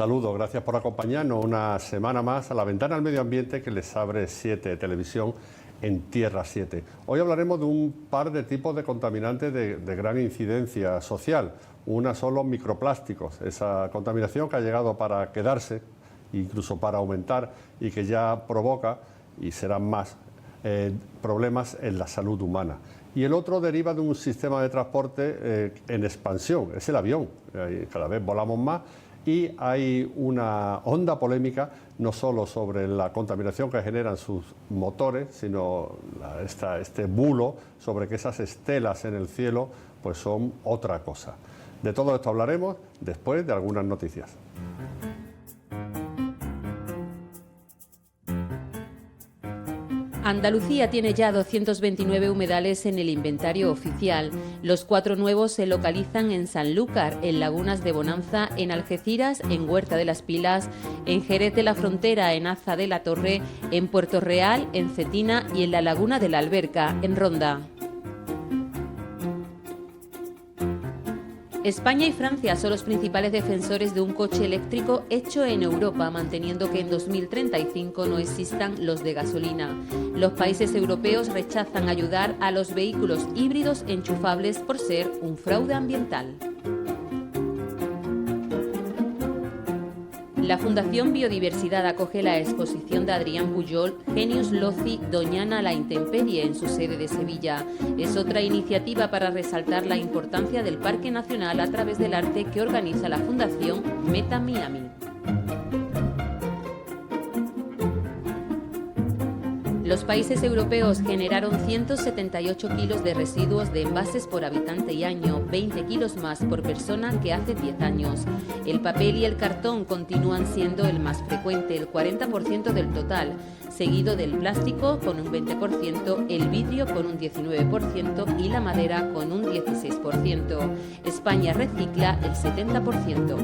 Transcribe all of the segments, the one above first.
Saludos, gracias por acompañarnos una semana más a la ventana al medio ambiente que les abre 7 Televisión en Tierra 7. Hoy hablaremos de un par de tipos de contaminantes de gran incidencia social. Una son los microplásticos, esa contaminación que ha llegado para quedarse, incluso para aumentar, y que ya provoca, y serán más, problemas en la salud humana. Y el otro deriva de un sistema de transporte en expansión, es el avión. Cada vez volamos más y hay una honda polémica no solo sobre la contaminación que generan sus motores, sino este bulo sobre que esas estelas en el cielo pues son otra cosa. De todo esto hablaremos después de algunas noticias. Andalucía tiene ya 229 humedales en el inventario oficial. Los 4 nuevos se localizan en Sanlúcar, en Lagunas de Bonanza, en Algeciras, en Huerta de las Pilas, en Jerez de la Frontera, en Aza de la Torre, en Puerto Real, en Cetina y en la Laguna de la Alberca, en Ronda. España y Francia son los principales defensores de un coche eléctrico hecho en Europa, manteniendo que en 2035 no existan los de gasolina. Los países europeos rechazan ayudar a los vehículos híbridos enchufables por ser un fraude ambiental. La Fundación Biodiversidad acoge la exposición de Adrián Pujol, Genius Loci, Doñana a la intemperie, en su sede de Sevilla. Es otra iniciativa para resaltar la importancia del Parque Nacional a través del arte que organiza la Fundación Meta Miami. Los países europeos generaron 178 kilos de residuos de envases por habitante y año, 20 kilos más por persona que hace 10 años. El papel y el cartón continúan siendo el más frecuente, el 40% del total, seguido del plástico con un 20%, el vidrio con un 19% y la madera con un 16%. España recicla el 70%.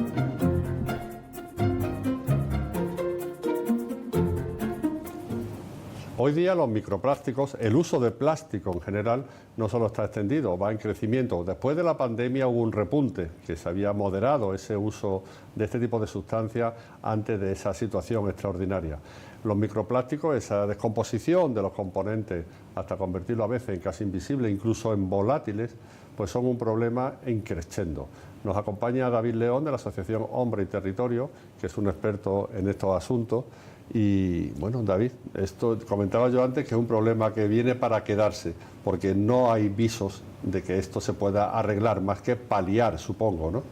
Hoy día los microplásticos, el uso de plástico en general, no solo está extendido, va en crecimiento. Después de la pandemia hubo un repunte, que se había moderado ese uso de este tipo de sustancias antes de esa situación extraordinaria. Los microplásticos, esa descomposición de los componentes hasta convertirlo a veces en casi invisible, incluso en volátiles, pues son un problema en crescendo. Nos acompaña David León de la Asociación Hombre y Territorio, que es un experto en estos asuntos. Y bueno, David, esto comentaba yo antes que es un problema que viene para quedarse, porque no hay visos de que esto se pueda arreglar, más que paliar, supongo, ¿no?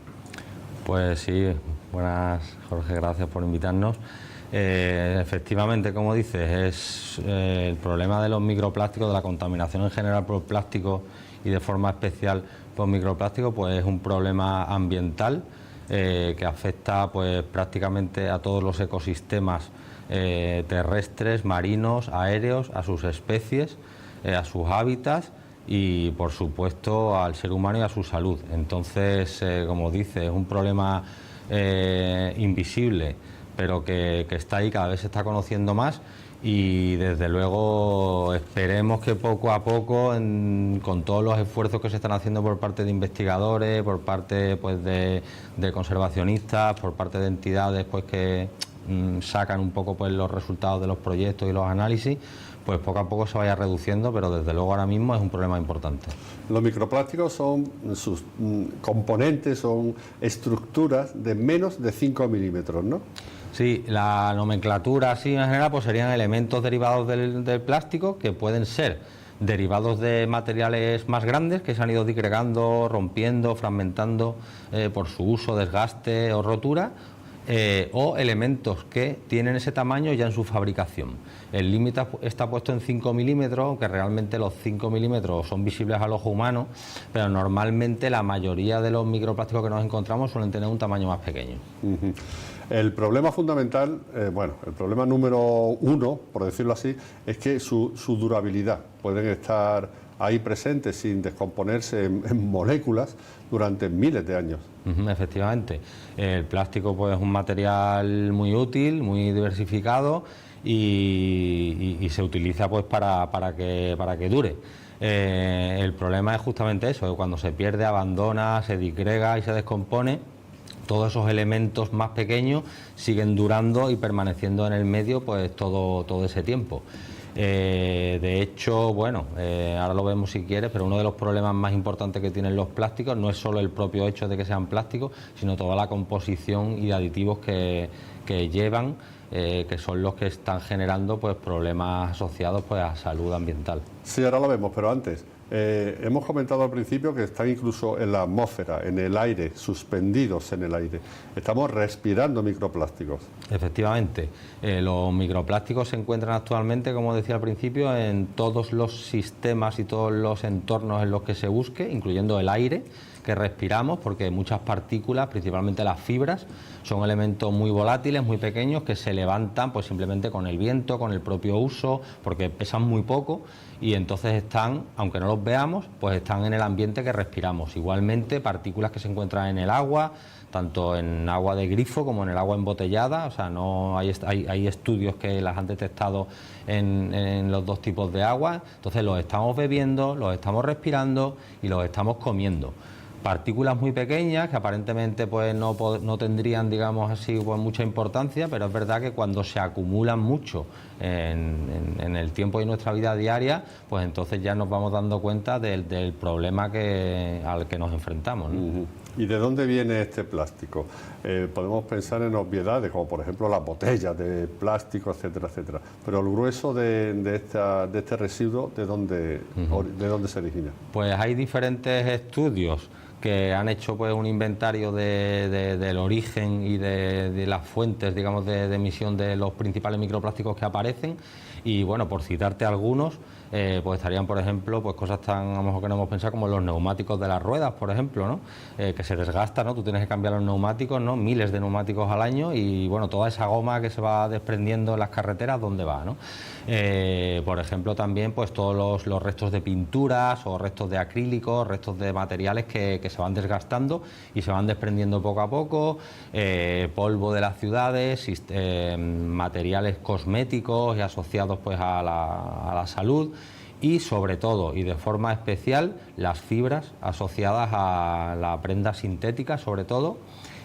Pues sí, buenas, Jorge, gracias por invitarnos. Efectivamente, como dices, es el problema de los microplásticos, de la contaminación en general por plástico y de forma especial por microplásticos, pues es un problema ambiental que afecta pues prácticamente a todos los ecosistemas terrestres, marinos, aéreos, a sus especies, a sus hábitats y por supuesto al ser humano y a su salud. Entonces, como dice, es un problema invisible, pero que está ahí, cada vez se está conociendo más y desde luego esperemos que poco a poco, con todos los esfuerzos que se están haciendo por parte de investigadores, por parte pues de conservacionistas, por parte de entidades pues que sacan un poco pues los resultados de los proyectos y los análisis, pues poco a poco se vaya reduciendo, pero desde luego ahora mismo es un problema importante. Los microplásticos son sus componentes, son estructuras de menos de 5 milímetros, ¿no? Sí, la nomenclatura así en general pues serían elementos derivados del plástico que pueden ser derivados de materiales más grandes que se han ido disgregando, rompiendo, fragmentando por su uso, desgaste o rotura, o elementos que tienen ese tamaño ya en su fabricación. El límite está puesto en 5 milímetros, aunque realmente los 5 milímetros son visibles al ojo humano, pero normalmente la mayoría de los microplásticos que nos encontramos suelen tener un tamaño más pequeño. El problema fundamental, el problema número 1, por decirlo así, es que su durabilidad. Pueden estar ahí presentes sin descomponerse en moléculas durante miles de años. Efectivamente, el plástico pues, es un material muy útil, muy diversificado y se utiliza pues, para que dure. El problema es justamente eso, cuando se pierde, abandona, se disgrega y se descompone, todos esos elementos más pequeños siguen durando y permaneciendo en el medio pues todo ese tiempo. De hecho, bueno, ahora lo vemos si quieres, pero uno de los problemas más importantes que tienen los plásticos no es solo el propio hecho de que sean plásticos, sino toda la composición y aditivos que llevan, que son los que están generando pues problemas asociados pues a salud ambiental. Sí, ahora lo vemos, pero antes, hemos comentado al principio que están incluso en la atmósfera, en el aire, suspendidos en el aire. Estamos respirando microplásticos. Efectivamente, los microplásticos se encuentran actualmente, como decía al principio, en todos los sistemas y todos los entornos en los que se busque, incluyendo el aire que respiramos, porque muchas partículas, principalmente las fibras, son elementos muy volátiles, muy pequeños, que se levantan pues simplemente con el viento, con el propio uso, porque pesan muy poco y entonces están, aunque no los veamos, pues están en el ambiente que respiramos. Igualmente, partículas que se encuentran en el agua, tanto en agua de grifo como en el agua embotellada, o sea, no hay estudios que las han detectado en los dos tipos de agua, entonces los estamos bebiendo, los estamos respirando y los estamos comiendo. Partículas muy pequeñas que aparentemente pues no tendrían, digamos así, pues mucha importancia, pero es verdad que cuando se acumulan mucho en el tiempo de nuestra vida diaria, pues entonces ya nos vamos dando cuenta del problema al que nos enfrentamos, ¿no? ¿Y de dónde viene este plástico? Podemos pensar en obviedades, como por ejemplo las botellas de plástico, etcétera, etcétera. Pero el grueso de este residuo, ¿de dónde se origina? Pues hay diferentes estudios que han hecho pues un inventario del origen y de las fuentes, digamos, de emisión de los principales microplásticos que aparecen. Y bueno, por citarte algunos, pues estarían, por ejemplo, pues cosas tan, a lo mejor que no hemos pensado, como los neumáticos de las ruedas, por ejemplo, ¿no? Que se desgastan, ¿no? Tú tienes que cambiar los neumáticos, ¿no? Miles de neumáticos al año y, bueno, toda esa goma que se va desprendiendo en las carreteras, ¿dónde va, no? Por ejemplo, también, pues todos los restos de pinturas o restos de acrílicos, restos de materiales que se van desgastando y se van desprendiendo poco a poco, polvo de las ciudades, materiales cosméticos y asociados pues a la salud y sobre todo y de forma especial las fibras asociadas a la prenda sintética sobre todo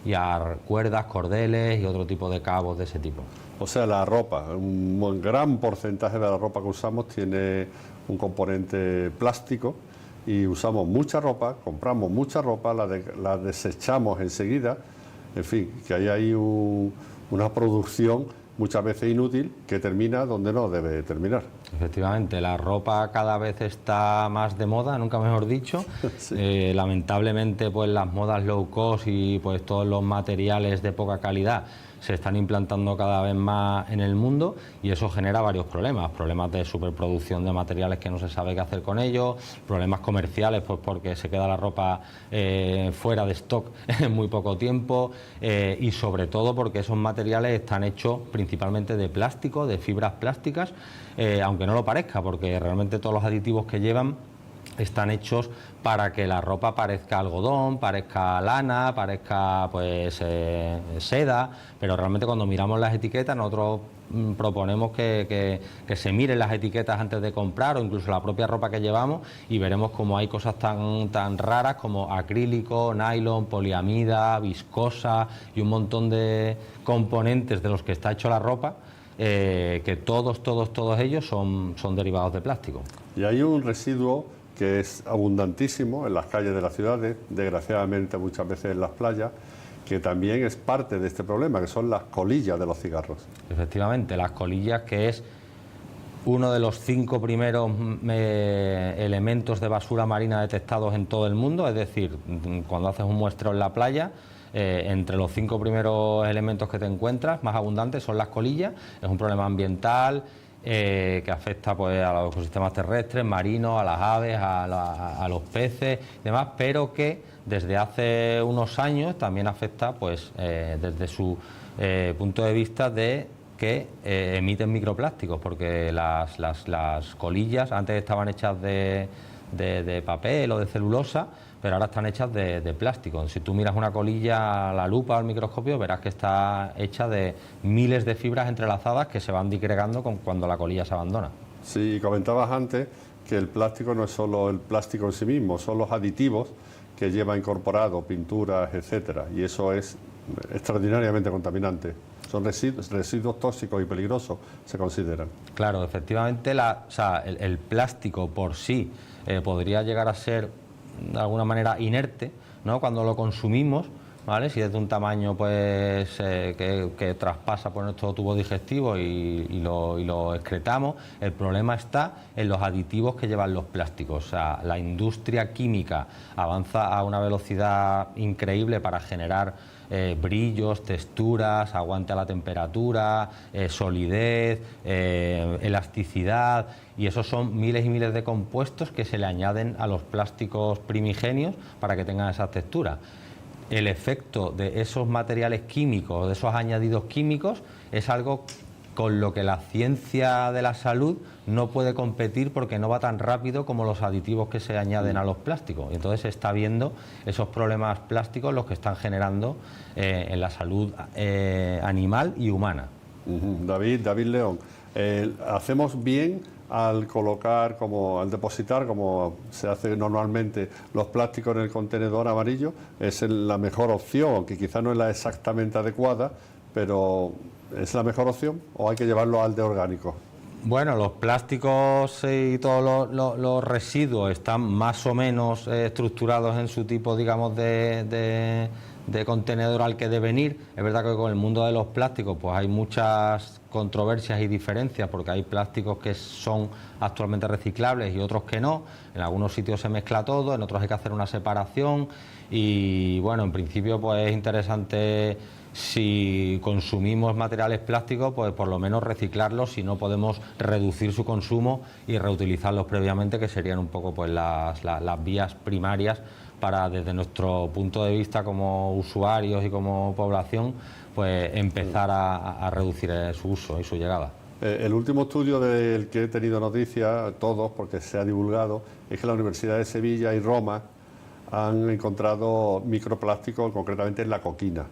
y a cuerdas, cordeles y otro tipo de cabos de ese tipo. O sea, la ropa, un gran porcentaje de la ropa que usamos tiene un componente plástico y usamos mucha ropa, compramos mucha ropa, la desechamos enseguida, en fin, que hay ahí una producción muchas veces inútil que termina donde no debe terminar. Efectivamente, la ropa cada vez está más de moda, nunca mejor dicho. Sí. Lamentablemente, pues las modas low cost y pues todos los materiales de poca calidad se están implantando cada vez más en el mundo y eso genera varios problemas de superproducción de materiales que no se sabe qué hacer con ellos, problemas comerciales pues porque se queda la ropa fuera de stock en muy poco tiempo y sobre todo porque esos materiales están hechos principalmente de plástico, de fibras plásticas, aunque no lo parezca, porque realmente todos los aditivos que llevan están hechos para que la ropa parezca algodón, parezca lana, parezca pues seda, pero realmente cuando miramos las etiquetas nosotros proponemos que se miren las etiquetas antes de comprar o incluso la propia ropa que llevamos y veremos como hay cosas tan raras como acrílico, nylon, poliamida, viscosa y un montón de componentes de los que está hecho la ropa que todos ellos son derivados de plástico. Y hay un residuo que es abundantísimo en las calles de las ciudades, desgraciadamente muchas veces en las playas, que también es parte de este problema, que son las colillas de los cigarros. Efectivamente, las colillas, que es uno de los 5 primeros elementos de basura marina detectados en todo el mundo, es decir, cuando haces un muestreo en la playa, entre los 5 primeros elementos que te encuentras más abundantes son las colillas. Es un problema ambiental que afecta pues a los ecosistemas terrestres, marinos, a las aves, a los peces y demás, pero que desde hace unos años también afecta pues desde su punto de vista de que emiten microplásticos, porque las colillas antes estaban hechas de papel o de celulosa, pero ahora están hechas de plástico. Si tú miras una colilla a la lupa o al microscopio, verás que está hecha de miles de fibras entrelazadas que se van disgregando cuando la colilla se abandona. Sí, comentabas antes que el plástico no es solo el plástico en sí mismo, son los aditivos que lleva incorporado, pinturas, etcétera, y eso es extraordinariamente contaminante. Son residuos tóxicos y peligrosos, se consideran. Claro, efectivamente, el plástico por sí podría llegar a ser de alguna manera inerte, ¿no?, cuando lo consumimos, ¿vale? Si es de un tamaño pues que traspasa por nuestro tubo digestivo y lo excretamos. El problema está en los aditivos que llevan los plásticos. O sea, la industria química avanza a una velocidad increíble para generar brillos, texturas, aguante a la temperatura, solidez, elasticidad, y esos son miles y miles de compuestos que se le añaden a los plásticos primigenios para que tengan esa textura. El efecto de esos materiales químicos, de esos añadidos químicos, es algo con lo que la ciencia de la salud no puede competir porque no va tan rápido como los aditivos que se añaden a los plásticos. Y entonces se está viendo esos problemas plásticos los que están generando en la salud animal y humana. David León, hacemos bien al colocar, al depositar, como se hace normalmente, los plásticos en el contenedor amarillo. Es la mejor opción, aunque quizá no es la exactamente adecuada, pero ¿es la mejor opción o hay que llevarlo al de orgánico? Bueno, los plásticos y todos los residuos están más o menos estructurados en su tipo, digamos, de contenedor al que deben ir. Es verdad que con el mundo de los plásticos pues hay muchas controversias y diferencias, porque hay plásticos que son actualmente reciclables y otros que no. En algunos sitios se mezcla todo, en otros hay que hacer una separación y bueno, en principio pues es interesante, si consumimos materiales plásticos, pues por lo menos reciclarlos, si no podemos reducir su consumo y reutilizarlos previamente, que serían un poco pues las vías primarias para, desde nuestro punto de vista como usuarios y como población, pues empezar a reducir su uso y su llegada. El último estudio del que he tenido noticia, todos, porque se ha divulgado, es que la Universidad de Sevilla y Roma han encontrado microplásticos, concretamente en la coquina.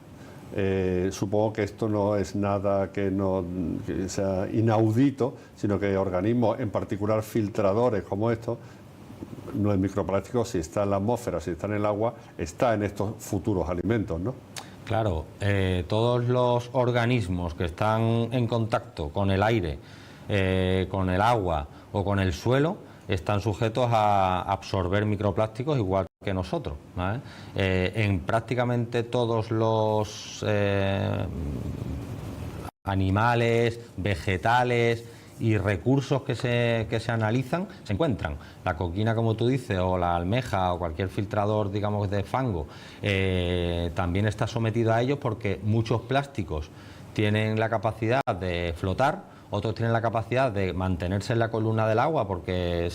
Supongo que esto no es nada que sea inaudito, sino que organismos, en particular filtradores como estos, no es microplástico, si está en la atmósfera, si está en el agua, está en estos futuros alimentos, ¿no? Claro, todos los organismos que están en contacto con el aire, con el agua o con el suelo, están sujetos a absorber microplásticos igual que nosotros, ¿vale? En prácticamente todos los animales, vegetales y recursos que se analizan se encuentran. La coquina, como tú dices, o la almeja o cualquier filtrador, digamos, de fango, también está sometido a ellos, porque muchos plásticos tienen la capacidad de flotar, otros tienen la capacidad de mantenerse en la columna del agua porque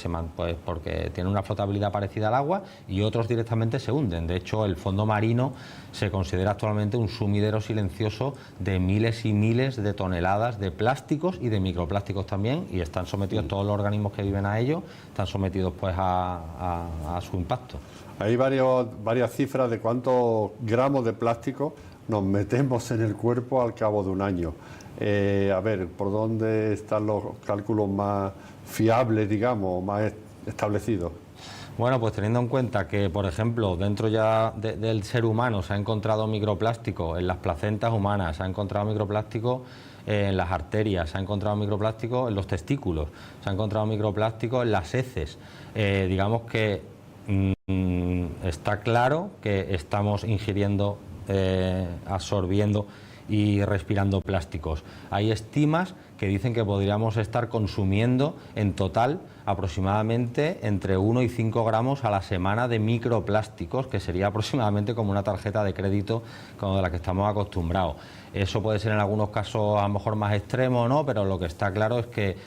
tienen una flotabilidad parecida al agua, y otros directamente se hunden. De hecho, el fondo marino se considera actualmente un sumidero silencioso de miles y miles de toneladas de plásticos y de microplásticos también, y están sometidos, todos los organismos que viven a ello, están sometidos pues a su impacto. Hay varias cifras de cuántos gramos de plástico nos metemos en el cuerpo al cabo de un año. A ver, ¿por dónde están los cálculos más fiables, digamos, más establecidos? Bueno, pues teniendo en cuenta que, por ejemplo, dentro ya del ser humano se ha encontrado microplástico en las placentas humanas, se ha encontrado microplástico en las arterias, se ha encontrado microplástico en los testículos, se ha encontrado microplástico en las heces. Digamos que está claro que estamos ingiriendo, absorbiendo y respirando plásticos. Hay estimas que dicen que podríamos estar consumiendo en total aproximadamente entre 1 y 5 gramos a la semana de microplásticos, que sería aproximadamente como una tarjeta de crédito como de la que estamos acostumbrados. Eso puede ser en algunos casos a lo mejor más extremo o no, pero lo que está claro es que